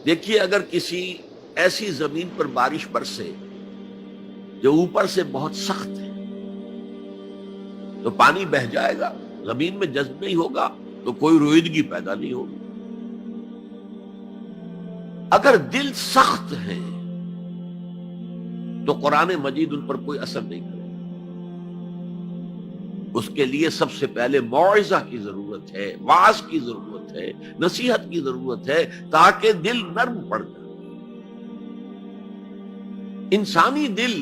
دیکھیے اگر کسی ایسی زمین پر بارش برسے جو اوپر سے بہت سخت ہے تو پانی بہہ جائے گا، زمین میں جذب نہیں ہوگا تو کوئی رویدگی پیدا نہیں ہوگی۔ اگر دل سخت ہے تو قرآن مجید ان پر کوئی اثر نہیں کرے گا۔ اس کے لیے سب سے پہلے موعظہ کی ضرورت ہے، وعظ کی ضرورت ہے، نصیحت کی ضرورت ہے، تاکہ دل نرم پڑ جائے۔ انسانی دل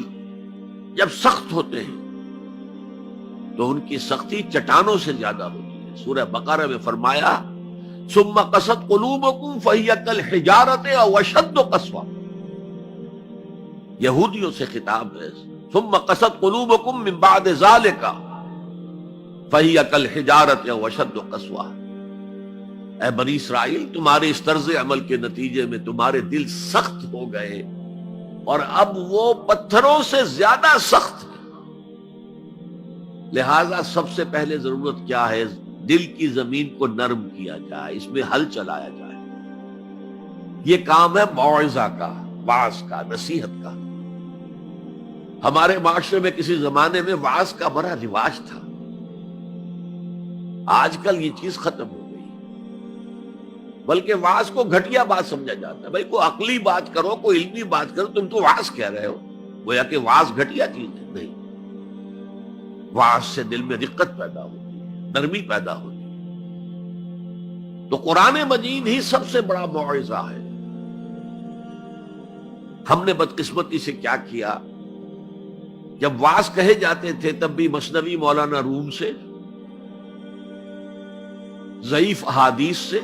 جب سخت ہوتے ہیں تو ان کی سختی چٹانوں سے زیادہ ہوتی ہے۔ سورہ بقرہ میں فرمایا ثم قست قلوبکم فہی کالحجارۃ او اشد قسوہ، یہودیوں سے خطاب ہے۔ ثم قست قلوبکم من بعد ذلک فہی کالحجارۃ او اشد قسوہ، اے بنی اسرائیل تمہارے اس طرز عمل کے نتیجے میں تمہارے دل سخت ہو گئے اور اب وہ پتھروں سے زیادہ سخت ہے۔ لہذا سب سے پہلے ضرورت کیا ہے؟ دل کی زمین کو نرم کیا جائے، اس میں ہل چلایا جائے۔ یہ کام ہے موعظہ کا، وعظ کا، نصیحت کا۔ ہمارے معاشرے میں کسی زمانے میں وعظ کا بڑا رواج تھا، آج کل یہ چیز ختم ہو گئی، بلکہ وعظ کو گھٹیا بات سمجھا جاتا ہے۔ بھائی کوئی عقلی بات کرو، کوئی علمی بات کرو، تم تو وعظ کہہ رہے ہو، گویا کہ وعظ گھٹیا چیز ہے۔ نہیں، وعظ سے دل میں رقت پیدا ہوتی ہے، نرمی پیدا ہوتی ہے۔ تو قرآن مجید ہی سب سے بڑا موعظہ ہے۔ ہم نے بدقسمتی سے کیا کیا، جب وعظ کہے جاتے تھے تب بھی مثنوی مولانا روم سے، ضعیف احادیث سے،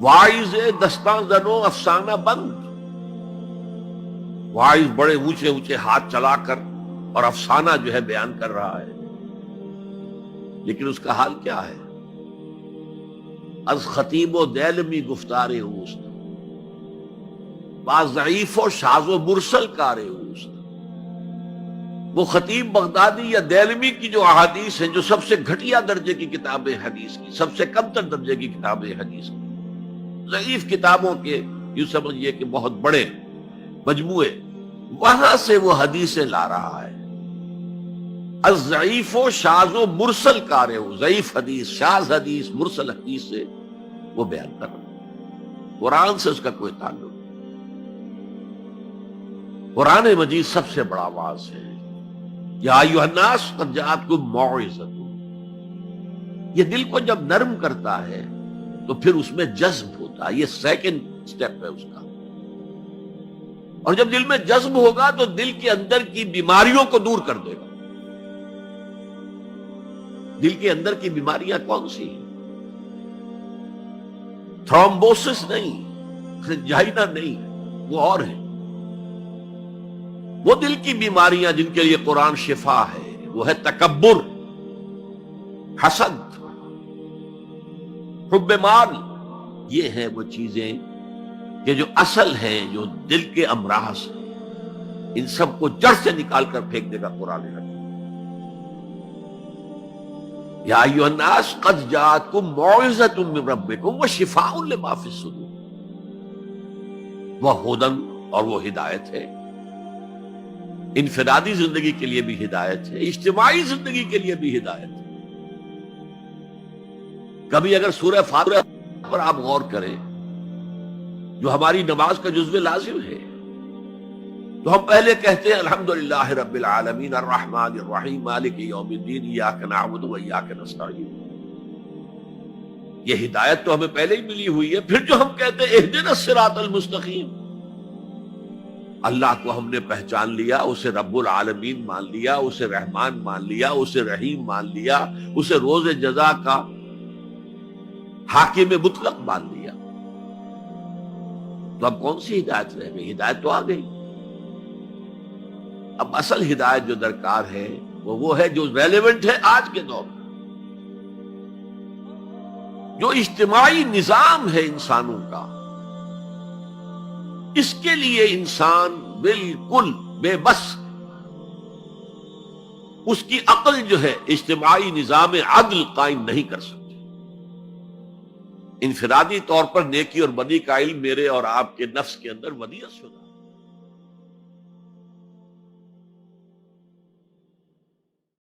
واعظ دستاں زنو افسانہ بند، واعظ بڑے اونچے اونچے ہاتھ چلا کر اور افسانہ جو ہے بیان کر رہا ہے، لیکن اس کا حال کیا ہے؟ از خطیب و دیلمی گفتار اوست، با ضعیف و شاذ و مرسل کار اوست۔ وہ خطیب بغدادی یا دیلمی کی جو احادیث ہیں، جو سب سے گھٹیا درجے کی کتاب حدیث کی، سب سے کم تر درجے کی کتاب حدیث کی، ضعیف کتابوں کے یوں سمجھئے کہ بہت بڑے مجموعے، وہاں سے وہ حدیثیں لا رہا ہے۔ الضعیف و شاذ و مرسل کارے ہو، ضعیف حدیث، شاذ حدیث، مرسل حدیث سے وہ بیان کر رہا ہے، قرآن سے اس کا کوئی تعلق نہیں۔ قرآن مجید سب سے بڑا واعظ ہے۔ یا ایھا الناس قد جاءتکم موعظۃ، یہ دل کو جب نرم کرتا ہے تو پھر اس میں جذب ہوتا ہے، یہ سیکنڈ سٹیپ ہے اس کا۔ اور جب دل میں جذب ہوگا تو دل کے اندر کی بیماریوں کو دور کر دے گا۔ دل کے اندر کی بیماریاں کون سی ہیں؟ تھرومبوسس نہیں، جائنا نہیں، وہ اور ہے۔ وہ دل کی بیماریاں جن کے لیے قرآن شفا ہے، وہ ہے تکبر، حسد، حب مال۔ یہ ہیں وہ چیزیں کہ جو اصل ہیں، جو دل کے امراض ہیں، ان سب کو جڑ سے نکال کر پھینک دے گا قرآن حکیم۔ یا ایھا الناس قد جاءتکم موعظۃ من ربکم وشفاء لما فی الصدور، وہ ہدی اور وہ ہدایت ہے، انفرادی زندگی کے لیے بھی ہدایت ہے، اجتماعی زندگی کے لیے بھی ہدایت ہے۔ کبھی اگر سورہ فاتحہ پر آپ غور کریں، جو ہماری نماز کا جزو لازم ہے، تو ہم پہلے کہتے ہیں الحمدللہ رب العالمین الرحمن الرحیم مالک یوم الدین ایاک نعبد و ایاک نستعین۔ یہ ہدایت تو ہمیں پہلے ہی ملی ہوئی ہے۔ پھر جو ہم کہتے ہیں اہدنا الصراط المستقیم، اللہ کو ہم نے پہچان لیا، اسے رب العالمین مان لیا، اسے رحمان مان لیا، اسے رحیم مان لیا، اسے روز جزا کا حاکم مطلق مان لیا، تو اب کون سی ہدایت رہ گئی؟ ہدایت تو آ گئی۔ اب اصل ہدایت جو درکار ہے وہ ہے جو ریلیونٹ ہے آج کے دور میں، جو اجتماعی نظام ہے انسانوں کا، اس کے لیے انسان بالکل بے بس، اس کی عقل جو ہے اجتماعی نظام عدل قائم نہیں کر سکتی۔ انفرادی طور پر نیکی اور بدی کا علم میرے اور آپ کے نفس کے اندر ودیعت شدہ